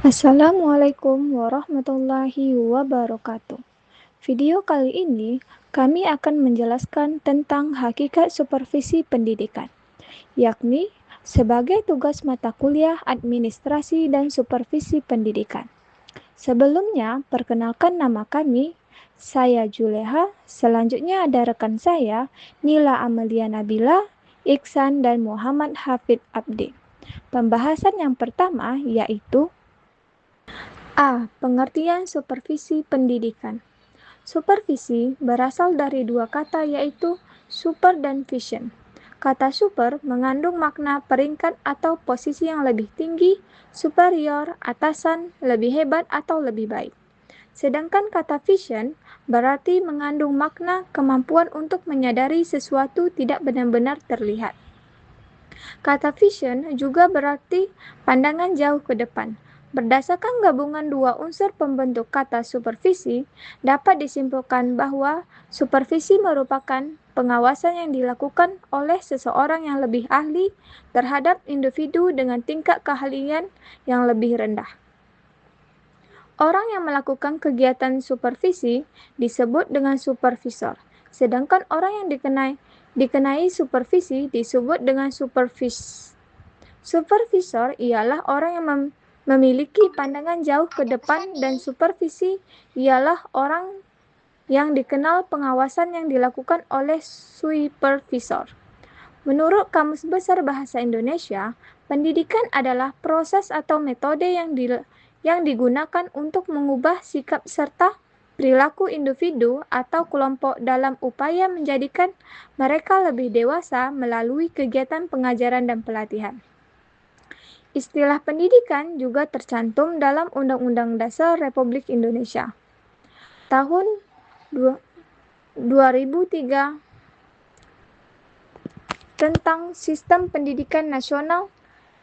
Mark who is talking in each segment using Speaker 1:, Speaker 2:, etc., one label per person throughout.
Speaker 1: Assalamualaikum warahmatullahi wabarakatuh. Video kali ini kami akan menjelaskan tentang hakikat supervisi pendidikan, yakni sebagai tugas mata kuliah administrasi dan supervisi pendidikan. Sebelumnya, perkenalkan nama kami, saya Juleha, selanjutnya ada rekan saya, Nila Amelia Nabila, Iksan, dan Muhammad Hafid Abdi. Pembahasan yang pertama yaitu A. Pengertian supervisi pendidikan. Supervisi berasal dari dua kata yaitu super dan vision. Kata super mengandung makna peringkat atau posisi yang lebih tinggi, superior, atasan, lebih hebat atau lebih baik. Sedangkan kata vision berarti mengandung makna kemampuan untuk menyadari sesuatu tidak benar-benar terlihat. Kata vision juga berarti pandangan jauh ke depan. Berdasarkan gabungan dua unsur pembentuk kata supervisi, dapat disimpulkan bahwa supervisi merupakan pengawasan yang dilakukan oleh seseorang yang lebih ahli terhadap individu dengan tingkat keahlian yang lebih rendah. Orang yang melakukan kegiatan supervisi disebut dengan supervisor, sedangkan orang yang dikenai supervisi disebut dengan supervis. Supervisor ialah orang yang memiliki pandangan jauh ke depan dan supervisi ialah orang yang dikenal pengawasan yang dilakukan oleh supervisor. Menurut Kamus Besar Bahasa Indonesia, pendidikan adalah proses atau metode yang digunakan untuk mengubah sikap serta perilaku individu atau kelompok dalam upaya menjadikan mereka lebih dewasa melalui kegiatan pengajaran dan pelatihan. Istilah pendidikan juga tercantum dalam Undang-Undang Dasar Republik Indonesia tahun 2003 tentang Sistem Pendidikan Nasional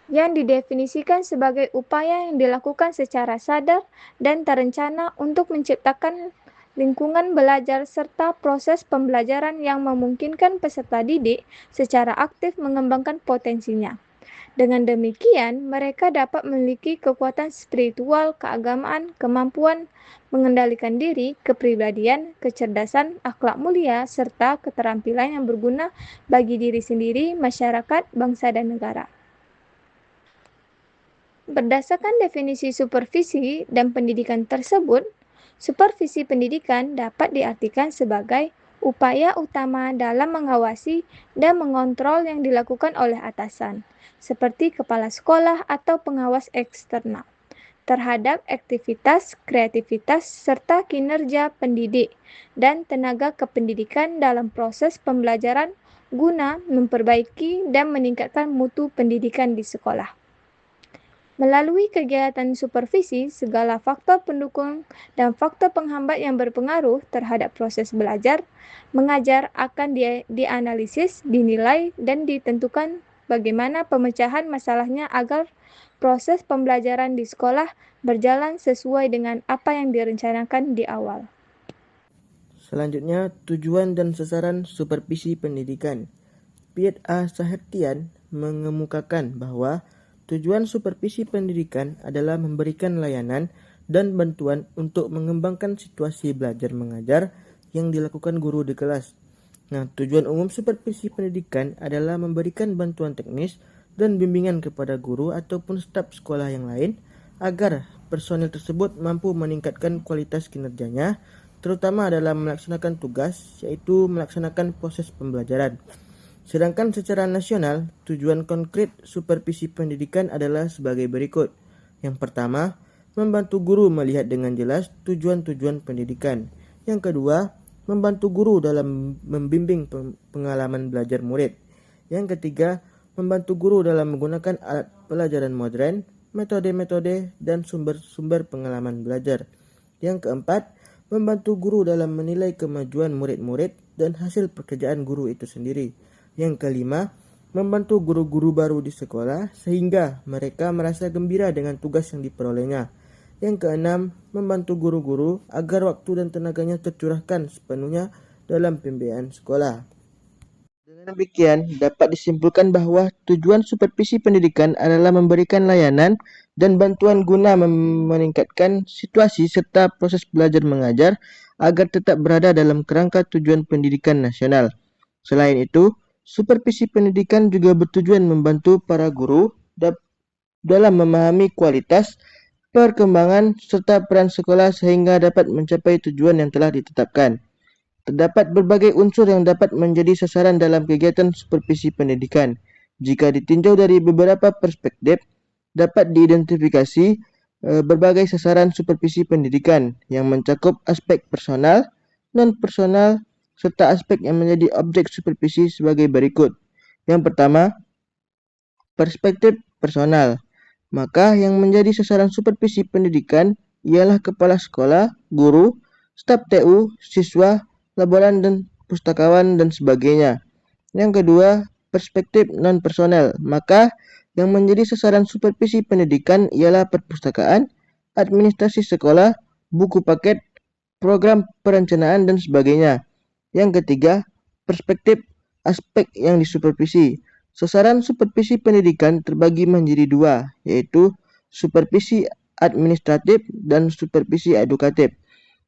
Speaker 1: yang didefinisikan sebagai upaya yang dilakukan secara sadar dan terencana untuk menciptakan lingkungan belajar serta proses pembelajaran yang memungkinkan peserta didik secara aktif mengembangkan potensinya. Dengan demikian, mereka dapat memiliki kekuatan spiritual, keagamaan, kemampuan mengendalikan diri, kepribadian, kecerdasan, akhlak mulia, serta keterampilan yang berguna bagi diri sendiri, masyarakat, bangsa, dan negara. Berdasarkan definisi supervisi dan pendidikan tersebut, supervisi pendidikan dapat diartikan sebagai upaya utama dalam mengawasi dan mengontrol yang dilakukan oleh atasan, seperti kepala sekolah atau pengawas eksternal, terhadap aktivitas, kreativitas, serta kinerja pendidik dan tenaga kependidikan dalam proses pembelajaran guna memperbaiki dan meningkatkan mutu pendidikan di sekolah. Melalui kegiatan supervisi, segala faktor pendukung dan faktor penghambat yang berpengaruh terhadap proses belajar, mengajar akan dianalisis, dinilai, dan ditentukan bagaimana pemecahan masalahnya agar proses pembelajaran di sekolah berjalan sesuai dengan apa yang direncanakan di awal.
Speaker 2: Selanjutnya, tujuan dan sasaran supervisi pendidikan. Piet A. Sahertian mengemukakan bahwa tujuan supervisi pendidikan adalah memberikan layanan dan bantuan untuk mengembangkan situasi belajar mengajar yang dilakukan guru di kelas. Nah, tujuan umum supervisi pendidikan adalah memberikan bantuan teknis dan bimbingan kepada guru ataupun staf sekolah yang lain agar personil tersebut mampu meningkatkan kualitas kinerjanya, terutama dalam melaksanakan tugas, yaitu melaksanakan proses pembelajaran. Sedangkan secara nasional, tujuan konkret supervisi pendidikan adalah sebagai berikut. Yang pertama, membantu guru melihat dengan jelas tujuan-tujuan pendidikan. Yang kedua, membantu guru dalam membimbing pengalaman belajar murid. Yang ketiga, membantu guru dalam menggunakan alat pelajaran modern, metode-metode, dan sumber-sumber pengalaman belajar. Yang keempat, membantu guru dalam menilai kemajuan murid-murid dan hasil pekerjaan guru itu sendiri. Yang kelima, membantu guru-guru baru di sekolah sehingga mereka merasa gembira dengan tugas yang diperolehnya. Yang keenam, membantu guru-guru agar waktu dan tenaganya tercurahkan sepenuhnya dalam pembiayaan sekolah. Dengan Dengan demikian, dapat disimpulkan bahwa tujuan supervisi pendidikan adalah memberikan layanan dan bantuan guna meningkatkan situasi serta proses belajar mengajar agar tetap berada dalam kerangka tujuan pendidikan nasional. Selain itu, supervisi pendidikan juga bertujuan membantu para guru dalam memahami kualitas, perkembangan, serta peran sekolah sehingga dapat mencapai tujuan yang telah ditetapkan. Terdapat berbagai unsur yang dapat menjadi sasaran dalam kegiatan supervisi pendidikan. Jika ditinjau dari beberapa perspektif, dapat diidentifikasi berbagai sasaran supervisi pendidikan yang mencakup aspek personal, non-personal, serta aspek yang menjadi objek supervisi sebagai berikut. Yang pertama, perspektif personal. Maka yang menjadi sasaran supervisi pendidikan ialah kepala sekolah, guru, staf TU, siswa, laboran dan pustakawan dan sebagainya. Yang kedua, perspektif non-personel. Maka yang menjadi sasaran supervisi pendidikan ialah perpustakaan, administrasi sekolah, buku paket, program perencanaan dan sebagainya. Yang ketiga, perspektif aspek yang disupervisi. Sasaran supervisi pendidikan terbagi menjadi dua, yaitu supervisi administratif dan supervisi edukatif.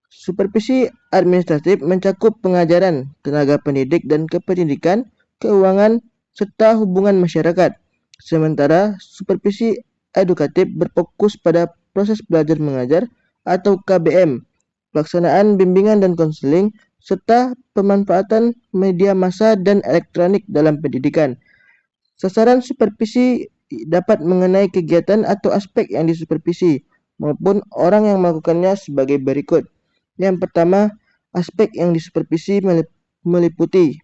Speaker 2: Supervisi administratif mencakup pengajaran, tenaga pendidik dan kependidikan, keuangan, serta hubungan masyarakat. Sementara supervisi edukatif berfokus pada proses belajar mengajar atau KBM, pelaksanaan bimbingan dan konseling, serta pemanfaatan media massa dan elektronik dalam pendidikan. Sasaran supervisi dapat mengenai kegiatan atau aspek yang disupervisi maupun orang yang melakukannya sebagai berikut. Yang pertama, aspek yang disupervisi meliputi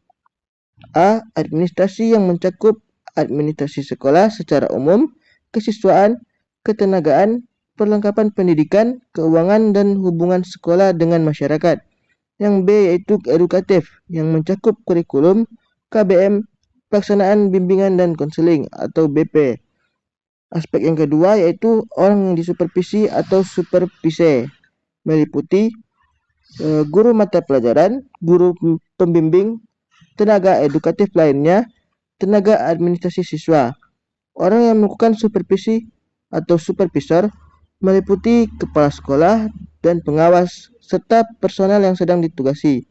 Speaker 2: A. Administrasi yang mencakup administrasi sekolah secara umum, kesiswaan, ketenagaan, perlengkapan pendidikan, keuangan, dan hubungan sekolah dengan masyarakat. Yang B yaitu edukatif yang mencakup kurikulum, KBM, pelaksanaan bimbingan dan konseling atau BP. Aspek yang kedua yaitu orang yang disupervisi atau supervise, meliputi guru mata pelajaran, guru pembimbing, tenaga edukatif lainnya, tenaga administrasi siswa. Orang yang melakukan supervisi atau supervisor meliputi kepala sekolah dan pengawas serta personel yang sedang ditugasi.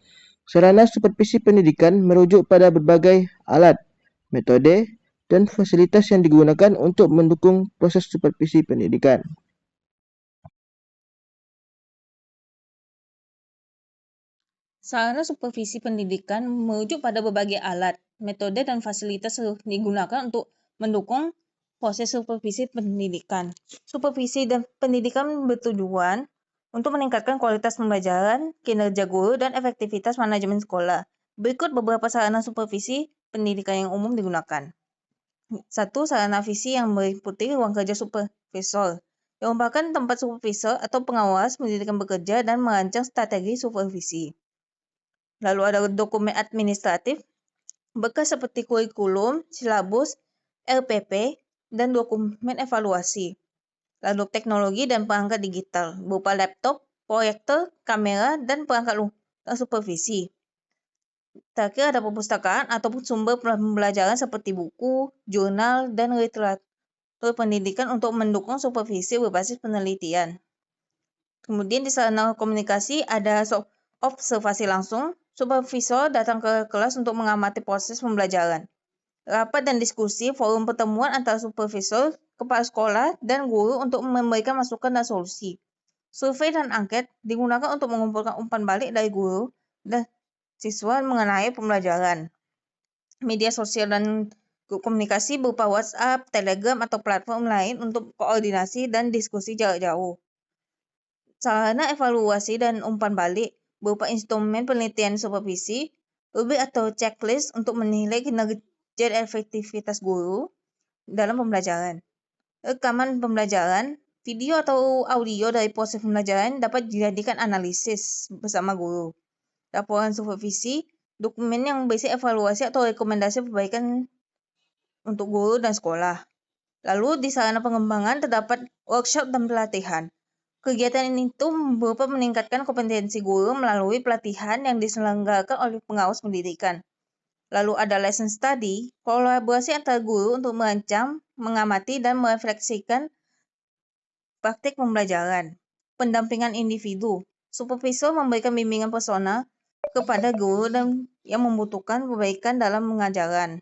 Speaker 2: Sarana supervisi pendidikan merujuk pada berbagai alat, metode, dan fasilitas yang digunakan untuk mendukung proses supervisi pendidikan.
Speaker 3: Sarana supervisi pendidikan merujuk pada berbagai alat, metode, dan fasilitas yang digunakan untuk mendukung proses supervisi pendidikan. Supervisi dan pendidikan bertujuan untuk meningkatkan kualitas pembelajaran, kinerja guru, dan efektivitas manajemen sekolah. Berikut beberapa sarana supervisi pendidikan yang umum digunakan. 1. Sarana visi yang meliputi ruang kerja supervisor, yang merupakan tempat supervisor atau pengawas pendidikan bekerja dan merancang strategi supervisi. Lalu ada dokumen administratif, berkas seperti kurikulum, silabus, RPP, dan dokumen evaluasi. Lalu teknologi dan perangkat digital, berupa laptop, proyektor, kamera, dan perangkat lunak supervisi. Terakhir ada perpustakaan ataupun sumber pembelajaran seperti buku, jurnal, dan literatur pendidikan untuk mendukung supervisi berbasis penelitian. Kemudian di sarana komunikasi ada observasi langsung. Supervisor datang ke kelas untuk mengamati proses pembelajaran. Rapat dan diskusi, forum pertemuan antara supervisor, kepala sekolah, dan guru untuk memberikan masukan dan solusi. Survei dan angket digunakan untuk mengumpulkan umpan balik dari guru dan siswa mengenai pembelajaran. Media sosial dan grup komunikasi berupa WhatsApp, Telegram, atau platform lain untuk koordinasi dan diskusi jarak jauh. Sarana evaluasi dan umpan balik berupa instrumen penelitian supervisi, rubrik atau checklist untuk menilai kinerja dan efektivitas guru dalam pembelajaran. Rekaman pembelajaran, video atau audio dari proses pembelajaran dapat dijadikan analisis bersama guru. Laporan supervisi, dokumen yang berisi evaluasi atau rekomendasi perbaikan untuk guru dan sekolah. Lalu di sarana pengembangan terdapat workshop dan pelatihan. Kegiatan ini itu berupa meningkatkan kompetensi guru melalui pelatihan yang diselenggarakan oleh pengawas pendidikan. Lalu ada lesson study, kolaborasi antara guru untuk merancang, mengamati, dan merefleksikan praktik pembelajaran. Pendampingan individu, supervisor memberikan bimbingan personal kepada guru dan yang membutuhkan perbaikan dalam pengajaran.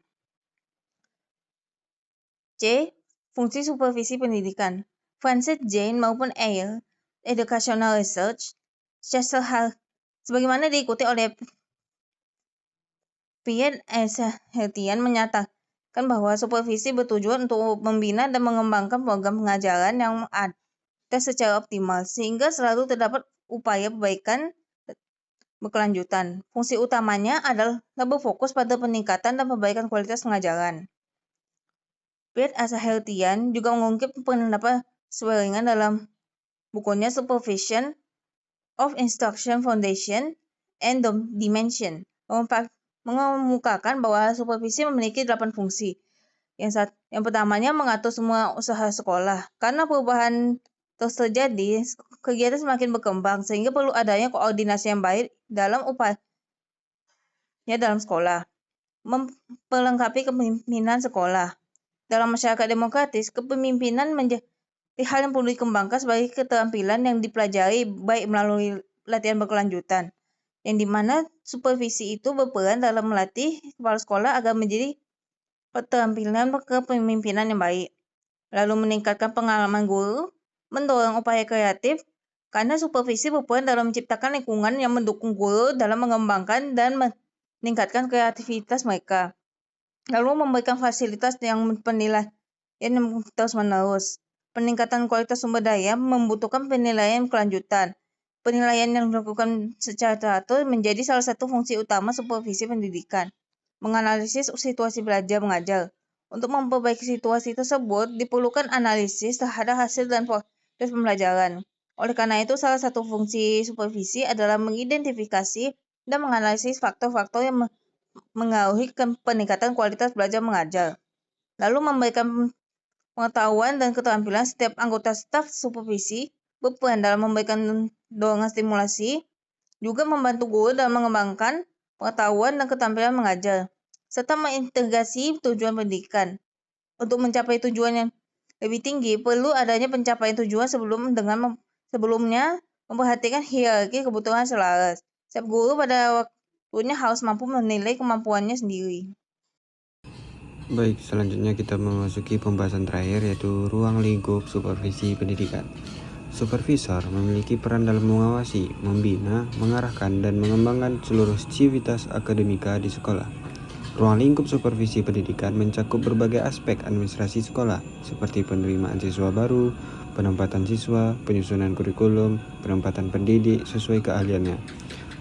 Speaker 3: C. Fungsi supervisi pendidikan. Francis Jane maupun Eyre, Educational Research, sebagaimana diikuti oleh Piet Sahertian menyatakan bahwa supervisi bertujuan untuk membina dan mengembangkan program pengajaran yang ada secara optimal, sehingga selalu terdapat upaya perbaikan berkelanjutan. Fungsi utamanya adalah berfokus pada peningkatan dan perbaikan kualitas pengajaran. Piet Sahertian juga mengungkap pendapat Swearingen dalam bukunya Supervision of Instruction Foundation and Dimension, mengemukakan bahwa supervisi memiliki 8 fungsi. Yang pertamanya mengatur semua usaha sekolah. Karena perubahan terus terjadi, kegiatan semakin berkembang, sehingga perlu adanya koordinasi yang baik dalam upaya dalam sekolah. Memperlengkapi kepemimpinan sekolah. Dalam masyarakat demokratis, kepemimpinan menjadi hal yang perlu dikembangkan sebagai keterampilan yang dipelajari baik melalui latihan berkelanjutan, yang dimana supervisi itu berperan dalam melatih kepala sekolah agar menjadi keterampilan kepemimpinan yang baik. Lalu meningkatkan pengalaman guru, mendorong upaya kreatif, karena supervisi berperan dalam menciptakan lingkungan yang mendukung guru dalam mengembangkan dan meningkatkan kreativitas mereka. Lalu memberikan fasilitas yang penilaian yang terus-menerus. Peningkatan kualitas sumber daya membutuhkan penilaian kelanjutan. Penilaian yang dilakukan secara teratur menjadi salah satu fungsi utama supervisi pendidikan. Menganalisis situasi belajar mengajar. Untuk memperbaiki situasi tersebut, diperlukan analisis terhadap hasil dan proses pembelajaran. Oleh karena itu, salah satu fungsi supervisi adalah mengidentifikasi dan menganalisis faktor-faktor yang mengaruhi peningkatan kualitas belajar mengajar. Lalu memberikan pengetahuan dan keterampilan setiap anggota staf supervisi, berperan dalam memberikan dorongan stimulasi, juga membantu guru dalam mengembangkan pengetahuan dan keterampilan mengajar, serta mengintegrasi tujuan pendidikan. Untuk mencapai tujuan yang lebih tinggi, perlu adanya pencapaian tujuan sebelumnya memperhatikan hierarki kebutuhan selaras. Setiap guru pada waktunya harus mampu menilai kemampuannya sendiri.
Speaker 4: Baik, selanjutnya kita memasuki pembahasan terakhir, yaitu ruang lingkup supervisi pendidikan. Supervisor memiliki peran dalam mengawasi, membina, mengarahkan, dan mengembangkan seluruh civitas akademika di sekolah. Ruang lingkup supervisi pendidikan mencakup berbagai aspek administrasi sekolah, seperti penerimaan siswa baru, penempatan siswa, penyusunan kurikulum, penempatan pendidik sesuai keahliannya,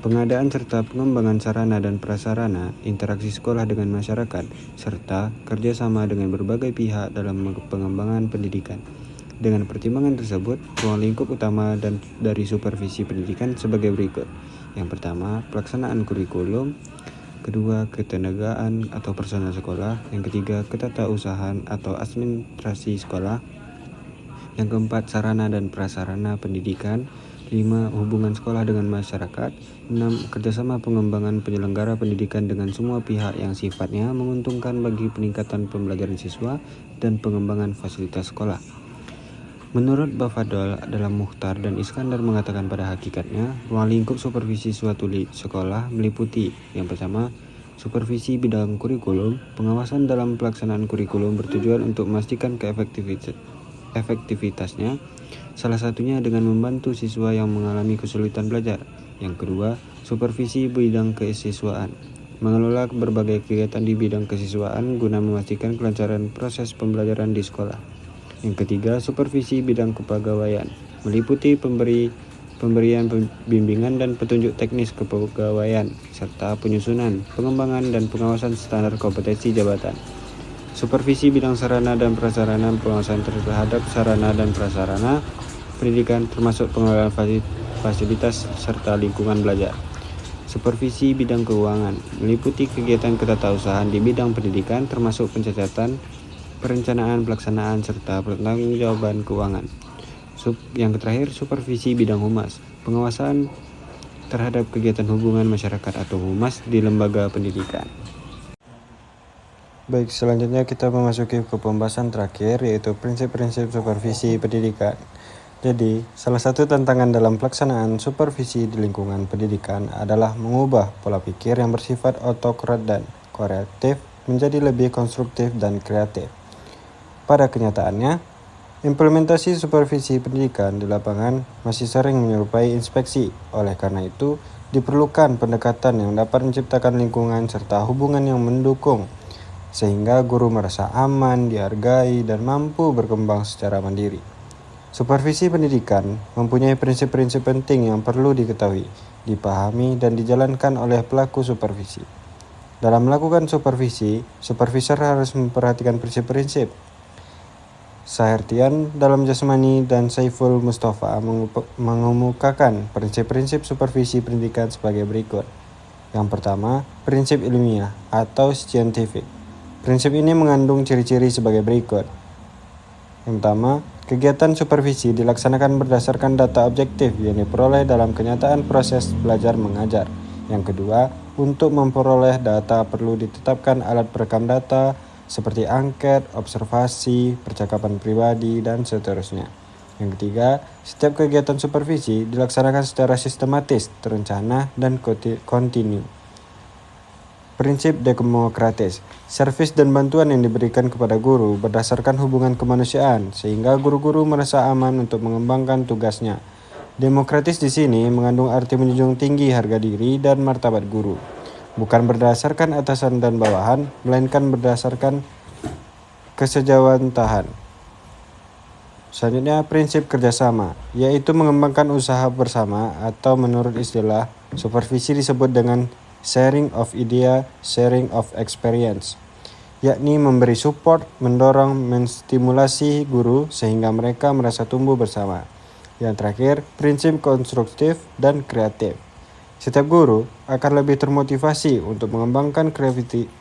Speaker 4: pengadaan serta pengembangan sarana dan prasarana, interaksi sekolah dengan masyarakat, serta kerjasama dengan berbagai pihak dalam pengembangan pendidikan. Dengan pertimbangan tersebut, ruang lingkup utama dari supervisi pendidikan sebagai berikut. Yang pertama, pelaksanaan kurikulum. Kedua, ketenagaan atau personal sekolah. Yang ketiga, ketatausahaan atau administrasi sekolah. Yang keempat, sarana dan prasarana pendidikan. 5. Hubungan sekolah dengan masyarakat. 6. Kerjasama pengembangan penyelenggara pendidikan dengan semua pihak yang sifatnya menguntungkan bagi peningkatan pembelajaran siswa dan pengembangan fasilitas sekolah. Menurut Bafadol dalam Mukhtar dan Iskandar mengatakan pada hakikatnya, ruang lingkup supervisi suatu sekolah meliputi: yang pertama, supervisi bidang kurikulum. Pengawasan dalam pelaksanaan kurikulum bertujuan untuk memastikan efektivitasnya, salah satunya dengan membantu siswa yang mengalami kesulitan belajar. Yang kedua, supervisi bidang kesiswaan. Mengelola berbagai kegiatan di bidang kesiswaan guna memastikan kelancaran proses pembelajaran di sekolah. Yang ketiga, supervisi bidang kepegawaian. Meliputi pemberian bimbingan dan petunjuk teknis kepegawaian, serta penyusunan, pengembangan, dan pengawasan standar kompetensi jabatan. Supervisi bidang sarana dan prasarana. Pengawasan terhadap sarana dan prasarana pendidikan termasuk pengelolaan fasilitas serta lingkungan belajar. Supervisi bidang keuangan. Meliputi kegiatan ketatausahaan di bidang pendidikan termasuk pencatatan, perencanaan, pelaksanaan, serta pertanggungjawaban keuangan. Yang terakhir, supervisi bidang humas. Pengawasan terhadap kegiatan hubungan masyarakat atau humas di lembaga pendidikan. Baik, selanjutnya kita memasuki ke pembahasan terakhir, yaitu prinsip-prinsip supervisi pendidikan. Jadi, salah satu tantangan dalam pelaksanaan supervisi di lingkungan pendidikan adalah mengubah pola pikir yang bersifat otokrat dan korektif menjadi lebih konstruktif dan kreatif. Pada kenyataannya, implementasi supervisi pendidikan di lapangan masih sering menyerupai inspeksi. Oleh karena itu, diperlukan pendekatan yang dapat menciptakan lingkungan serta hubungan yang mendukung, sehingga guru merasa aman, dihargai, dan mampu berkembang secara mandiri. Supervisi pendidikan mempunyai prinsip-prinsip penting yang perlu diketahui, dipahami, dan dijalankan oleh pelaku supervisi. Dalam melakukan supervisi, supervisor harus memperhatikan prinsip-prinsip. Sahertian dalam Jasmani dan Saiful Mustafa mengemukakan prinsip-prinsip supervisi pendidikan sebagai berikut. Yang pertama, prinsip ilmiah atau scientific. Prinsip ini mengandung ciri-ciri sebagai berikut. Yang pertama, kegiatan supervisi dilaksanakan berdasarkan data objektif yang diperoleh dalam kenyataan proses belajar mengajar. Yang kedua, untuk memperoleh data perlu ditetapkan alat perekam data seperti angket, observasi, percakapan pribadi, dan seterusnya. Yang ketiga, setiap kegiatan supervisi dilaksanakan secara sistematis, terencana, dan kontinu. Prinsip demokratis. Servis dan bantuan yang diberikan kepada guru berdasarkan hubungan kemanusiaan, sehingga guru-guru merasa aman untuk mengembangkan tugasnya. Demokratis di sini mengandung arti menjunjung tinggi harga diri dan martabat guru, bukan berdasarkan atasan dan bawahan, melainkan berdasarkan kesejawantahan. Selanjutnya, prinsip kerjasama, yaitu mengembangkan usaha bersama atau menurut istilah supervisi disebut dengan sharing of idea, sharing of experience, yakni memberi support, mendorong, menstimulasi guru sehingga mereka merasa tumbuh bersama. Yang terakhir, prinsip konstruktif dan kreatif. Setiap guru akan lebih termotivasi untuk mengembangkan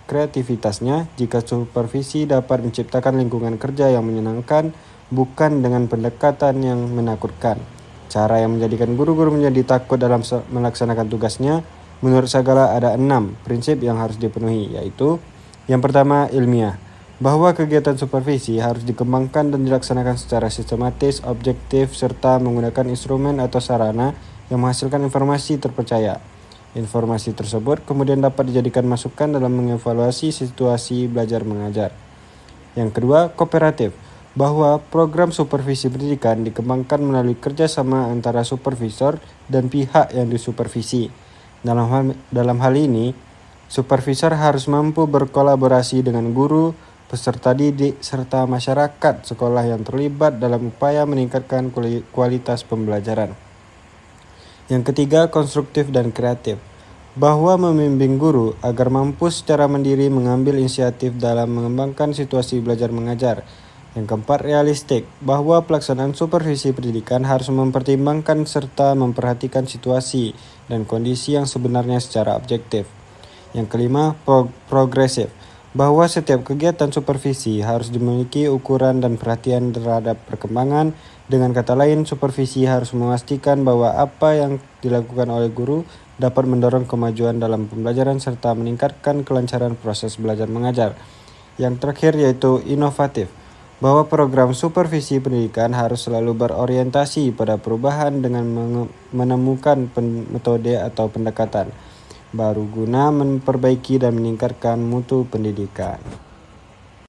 Speaker 4: kreativitasnya jika supervisi dapat menciptakan lingkungan kerja yang menyenangkan, bukan dengan pendekatan yang menakutkan. Cara yang menjadikan guru-guru menjadi takut dalam melaksanakan tugasnya, menurut Sagala ada 6 prinsip yang harus dipenuhi, yaitu yang pertama, ilmiah, bahwa kegiatan supervisi harus dikembangkan dan dilaksanakan secara sistematis, objektif, serta menggunakan instrumen atau sarana yang menghasilkan informasi terpercaya. Informasi tersebut kemudian dapat dijadikan masukan dalam mengevaluasi situasi belajar mengajar. Yang kedua, kooperatif, bahwa program supervisi pendidikan dikembangkan melalui kerjasama antara supervisor dan pihak yang disupervisi. Dalam hal ini, supervisor harus mampu berkolaborasi dengan guru, peserta didik, serta masyarakat sekolah yang terlibat dalam upaya meningkatkan kualitas pembelajaran. Yang ketiga, konstruktif dan kreatif, bahwa membimbing guru agar mampu secara mandiri mengambil inisiatif dalam mengembangkan situasi belajar mengajar. Yang keempat, realistik, bahwa pelaksanaan supervisi pendidikan harus mempertimbangkan serta memperhatikan situasi dan kondisi yang sebenarnya secara objektif. Yang kelima, progresif, bahwa setiap kegiatan supervisi harus dimiliki ukuran dan perhatian terhadap perkembangan. Dengan kata lain, supervisi harus memastikan bahwa apa yang dilakukan oleh guru dapat mendorong kemajuan dalam pembelajaran serta meningkatkan kelancaran proses belajar mengajar. Yang terakhir yaitu inovatif, bahwa program supervisi pendidikan harus selalu berorientasi pada perubahan dengan menemukan metode atau pendekatan baru guna memperbaiki dan meningkatkan mutu pendidikan.